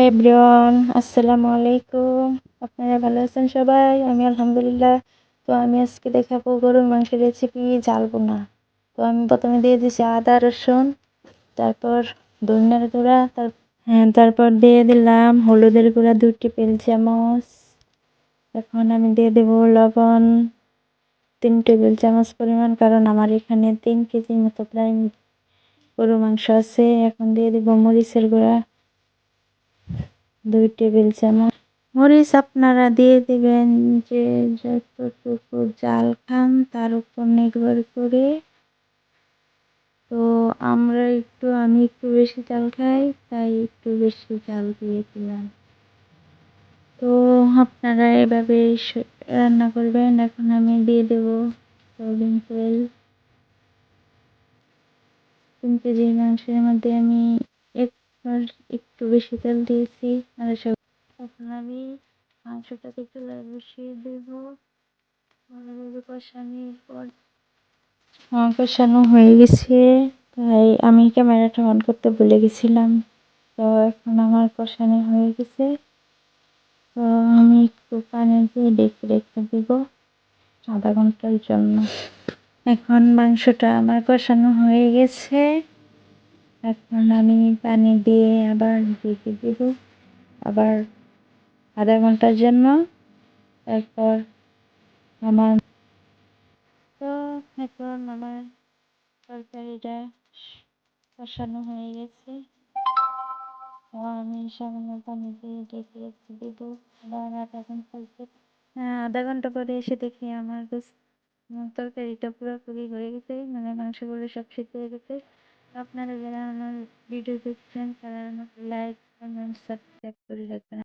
Everyone, আসসালামু আলাইকুম। আপনারা ভালো আছেন সবাই? আমি আলহামদুলিল্লাহ। তো আমি আজকে দেখাবো গরুর মাংসের রেসিপি জাল বোনা। তো আমি প্রথমে দিয়ে দিয়েছি আদা রসুন, তারপর ধনিয়ার গুঁড়া, তারপর দিয়ে দিলাম হলুদের গুঁড়া 2 টেবিল চামচ। এখন আমি দিয়ে দেব লবণ 3 টেবিল চামচ পরিমাণ, কারণ আমার এখানে 3 কেজির মতো প্রায় গরুর মাংস আছে। এখন দিয়ে দেব মরিচের গুঁড়া 2 টেবিল চামচ। মরিচ আপনারা দিয়ে দিবেন যে যতটুকু জাল খান তার উপর নির্ভর করে। তো আমি একটু বেশি জাল খাই, তাই একটু বেশি জাল দিয়ে দিলাম। তো আপনারা এভাবে রান্না করবেন। এখন আমি দিয়ে দেব সয়াবিন তেল। 3 কেজির মাংসের মধ্যে আমি একবার একটু বেশি তেল দিয়েছি। আর এখন আমি মাংসটাকে চুলায় বসিয়ে দেব। কষানো হয়ে গেছে, তাই আমি ক্যামেরাটা অন করতে ভুলে গেছিলাম। তো এখন আমার কষানো হয়ে গেছে। তো আমি একটু পানি দিয়ে রেখে দেব আধা ঘন্টার জন্য। এখন মাংসটা আমার কষানো হয়ে গেছে। এখন আমি পানি দিয়ে আবার ঢেকে দেব আবার আধা ঘন্টার জন্য। তারপর আমার এখন আমার তরকারিটা কষানো হয়ে গেছে। তো আমি সামান্য পানি দিয়ে ঢেকে রেখে দেবো আবার আধা ঘন্টা পরে এসে দেখি আমার তরকারিটা পুরোপুরি হয়ে গেছে, মানে মাংসগুলো সব সিদ্ধ হয়ে গেছে। আপনারা যারা আমার ভিডিও দেখছেন তারা আমাকে লাইক, কমেন্ট, সাবস্ক্রাইব করে রাখবেন।